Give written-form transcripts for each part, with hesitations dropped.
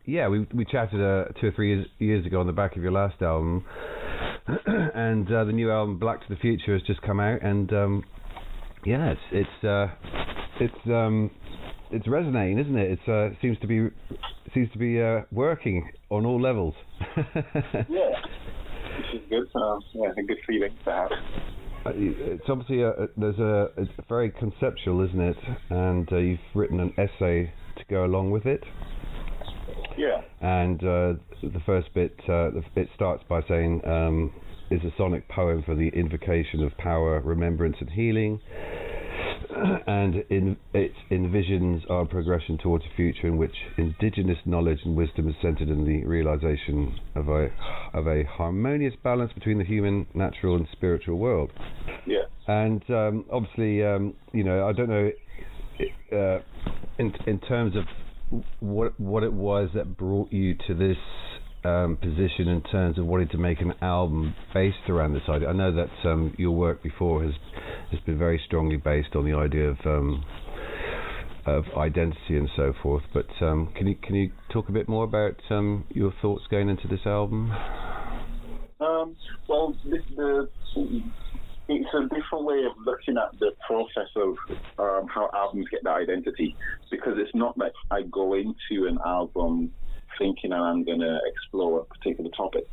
Yeah, we chatted 2 or 3 years ago on the back of your last album, and the new album Black to the Future has just come out, and yeah, it's resonating, isn't it? It seems to be working on all levels. Yeah, which is good. Yeah, a good feeling to have. It's obviously it's very conceptual, isn't it? And you've written an essay to go along with it. Yeah. And the first bit, it starts by saying, is a sonic poem for the invocation of power, remembrance, and healing. And it envisions our progression towards a future in which indigenous knowledge and wisdom is centered in the realization of a harmonious balance between the human, natural, and spiritual world. Yeah. And obviously, I don't know, in terms of what it was that brought you to this position in terms of wanting to make an album based around this idea. I know that your work before has been very strongly based on the idea of identity and so forth, but can you talk a bit more about your thoughts going into this album? Well, it's a different way of looking at the process of how albums get their identity, because it's not like I go into an album thinking I'm going to explore a particular topic.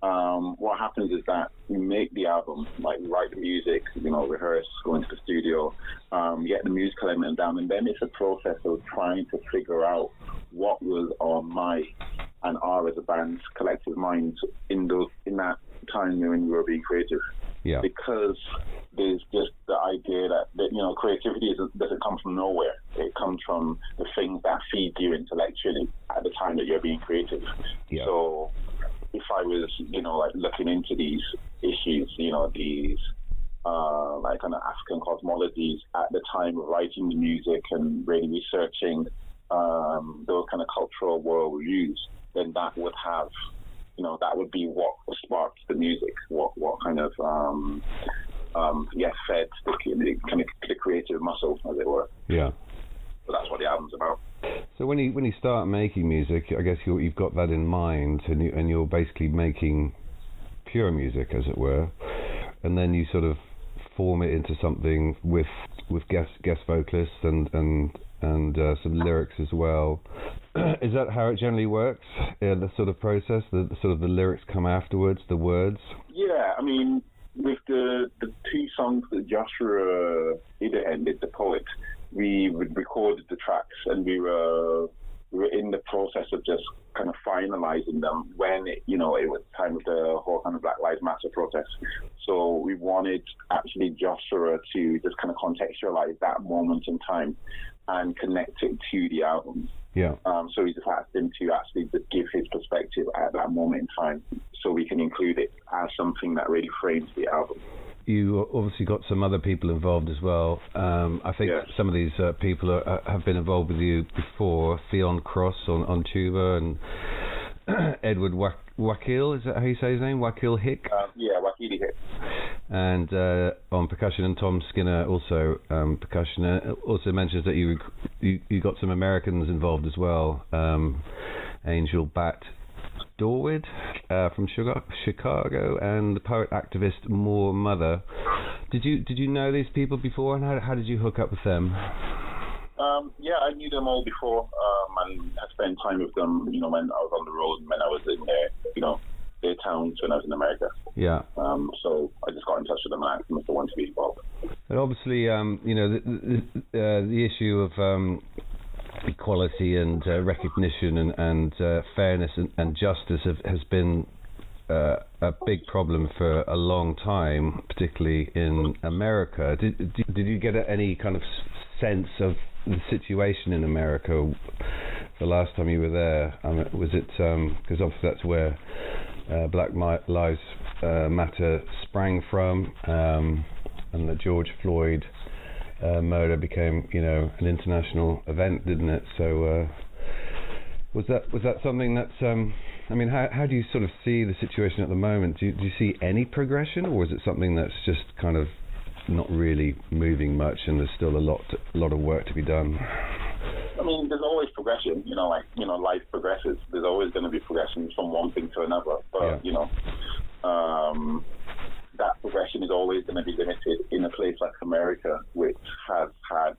What happens is that we make the album, like we write the music, rehearse, go into the studio, get the musical element down, and then it's a process of trying to figure out what was on my and our as a band's collective minds in that time when we were being creative. Yeah. Because there's just the idea that creativity doesn't come from nowhere. It comes from the things that feed you intellectually at the time that you're being creative. Yeah. So if I was, looking into these issues, these like kind of African cosmologies at the time of writing the music and really researching those kind of cultural worldviews, then that would have, that would be what sparked the music, what kind of fed the creative muscle, as it were. Yeah. So that's what the album's about. So when you start making music, I guess you've got that in mind, and you're basically making pure music, as it were, and then you sort of form it into something with guest vocalists and some lyrics as well. Is that how it generally works? The sort of process, the lyrics come afterwards, the words. Yeah, I mean, with the two songs that Joshua Idahen did, the poet, we recorded the tracks, and we were in the process of just kind of finalizing them when it was time of the whole kind of Black Lives Matter protest. So we wanted actually Joshua to just kind of contextualize that moment in time and connect it to the album. Yeah. So we just asked him to actually just give his perspective at that moment in time, so we can include it as something that really frames the album. You obviously got some other people involved as well. I think some of these people have been involved with you before. Theon Cross on tuba, and Edward Wakil, is that how you say his name? Wakil Hick? Wakili Hick. And on percussion, and Tom Skinner also percussion. Also mentions that you got some Americans involved as well. Angel Bat Dorwid from Chicago, and the poet activist Moore Mother. Did you know these people before, and how did you hook up with them? I knew them all before, and I spent time with them, when I was on the road and when I was in their towns when I was in America. Yeah. So I just got in touch with them and asked them if they wanted to be involved. And obviously, the issue of equality and recognition and fairness and justice has been a big problem for a long time, particularly in America. Did you get any kind of sense of the situation in America the last time you were there? Was it because obviously that's where Black Lives Matter sprang from, and the George Floyd murder became, an international event, didn't it? So was that something that's how do you sort of see the situation at the moment? Do you see any progression, or is it something that's just kind of not really moving much, and there's still a lot of work to be done? I mean, there's always progression, life progresses. There's always going to be progression from one thing to another. But, that progression is always going to be limited in a place like America, which has had,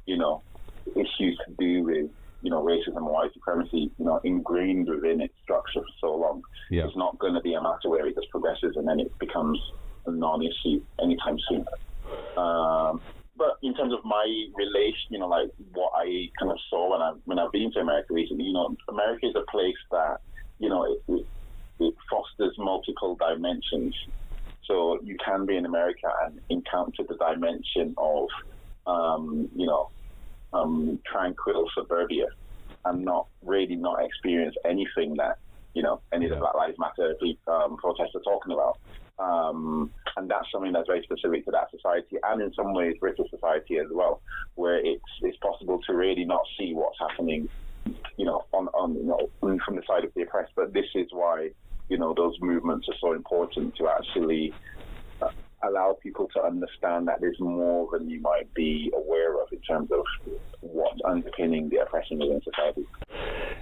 issues to do with, racism and white supremacy, ingrained within its structure for so long. Yeah. It's not going to be a matter where it just progresses and then it becomes a non-issue anytime soon. But in terms of my relation, what I kind of saw when I've been to America recently, America is a place that, it fosters multiple dimensions. So you can be in America and encounter the dimension of, tranquil suburbia and not experience anything that, any of the Black Lives Matter protests are talking about. And that's something that's very specific to that society, and in some ways British society as well, where it's possible to really not see what's happening, from the side of the oppressed. But this is why, those movements are so important, to actually allow people to understand that there's more than you might be aware of in terms of what's underpinning the oppression within society.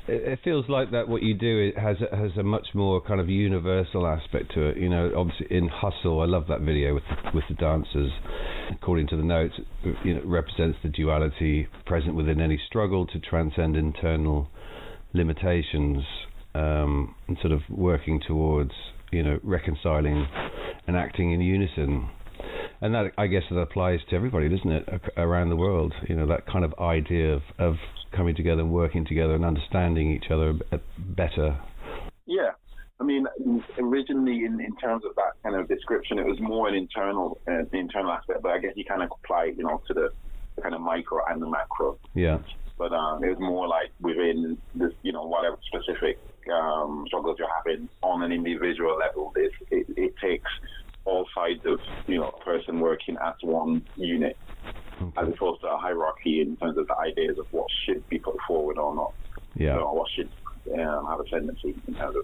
It feels like that what you do has a much more kind of universal aspect to it. Obviously in Hustle, I love that video with the dancers. According to the notes, it represents the duality present within any struggle to transcend internal limitations, and sort of working towards, reconciling and acting in unison. And that, I guess, that applies to everybody, doesn't it, around the world? That kind of idea of coming together and working together and understanding each other better. Yeah. I mean, originally in terms of that kind of description, it was more an internal aspect, but I guess you kind of apply it, to the kind of micro and the macro. Yeah. But it was more like within this, whatever specific struggles you're having on an individual level. It takes all sides of, a person working as one unit, as opposed to a hierarchy in terms of the ideas of what should be put forward or not. Yeah. Or what should have a tendency in terms of,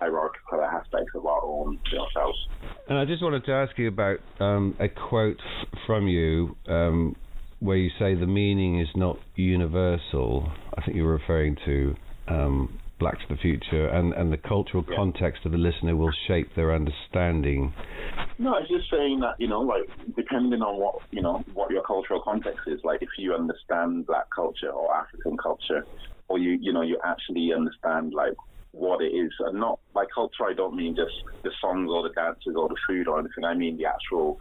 hierarchical aspects of our own selves. And I just wanted to ask you about a quote from you, where you say the meaning is not universal. I think you were referring to Black to the Future, and the cultural context of the listener will shape their understanding. No, it's just saying that, depending on what your cultural context is, like if you understand Black culture or African culture, or you actually understand what it is, and not by culture I don't mean just the songs or the dances or the food or anything. I mean the actual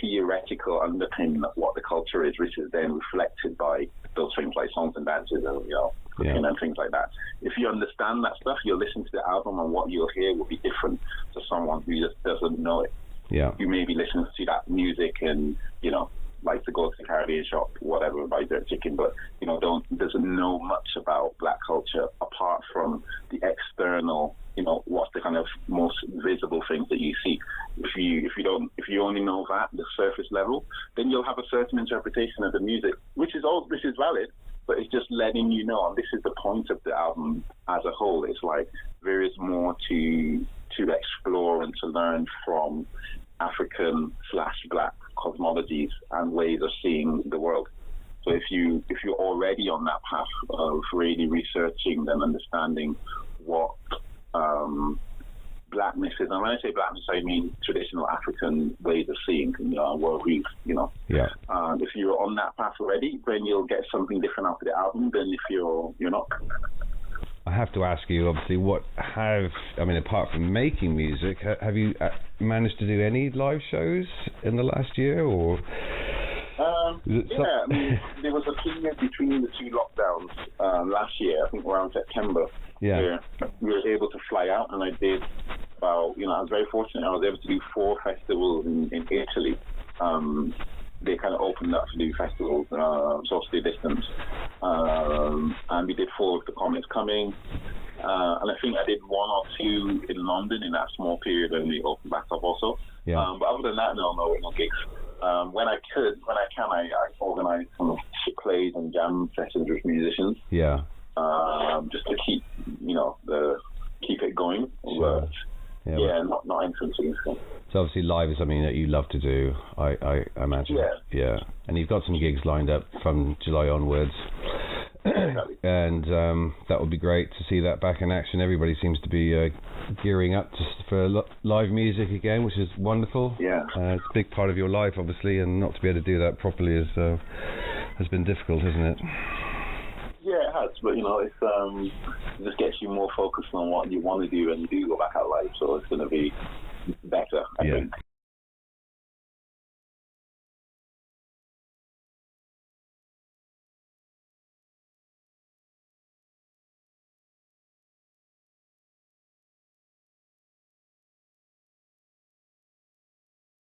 theoretical underpinning of what the culture is, which is then reflected by those things like songs and dances and cooking and things like that. If you understand that stuff, you'll listen to the album and what you'll hear will be different to someone who just doesn't know it. Yeah. You may be listening to that music and like to go to the Caribbean shop, whatever, buy dirt chicken, but doesn't know much about Black culture apart from the external, what's the kind of most visible things that you see. If you only know that, the surface level, then you'll have a certain interpretation of the music, which is valid, but it's just letting you know, and this is the point of the album as a whole. It's like there is more to explore and to learn from African/Black cosmologies and ways of seeing the world. So if you're already on that path of really researching and understanding what Blackness is, and when I say Blackness, I mean traditional African ways of seeing, worldviews, if you're on that path already, then you'll get something different after the album than if you're not. I have to ask you, obviously, apart from making music, have you managed to do any live shows in the last year, or? There was a period between the two lockdowns last year, I think around September, where we were able to fly out, and I did I was very fortunate. I was able to do 4 festivals in Italy. They kind of opened up to do festivals, socially distanced, and we did 4 of the Comet's coming, and I think I did 1 or 2 in London in that small period when we opened back up also. But other than that, no gigs. When I can, I organise some plays and jam sessions with musicians. Just to keep, keep it going. Sure. Yeah, not entrance singing. So obviously live is something that you love to do, I imagine. Yeah. And you've got some gigs lined up from July onwards. Exactly. And that would be great to see that back in action. Everybody seems to be gearing up for live music again, which is wonderful. Yeah. It's a big part of your life, obviously, and not to be able to do that properly has been difficult, hasn't it? Yeah, it has, but it's it just gets you more focused on what you want to do and do go back out live, so it's going to be better, I think.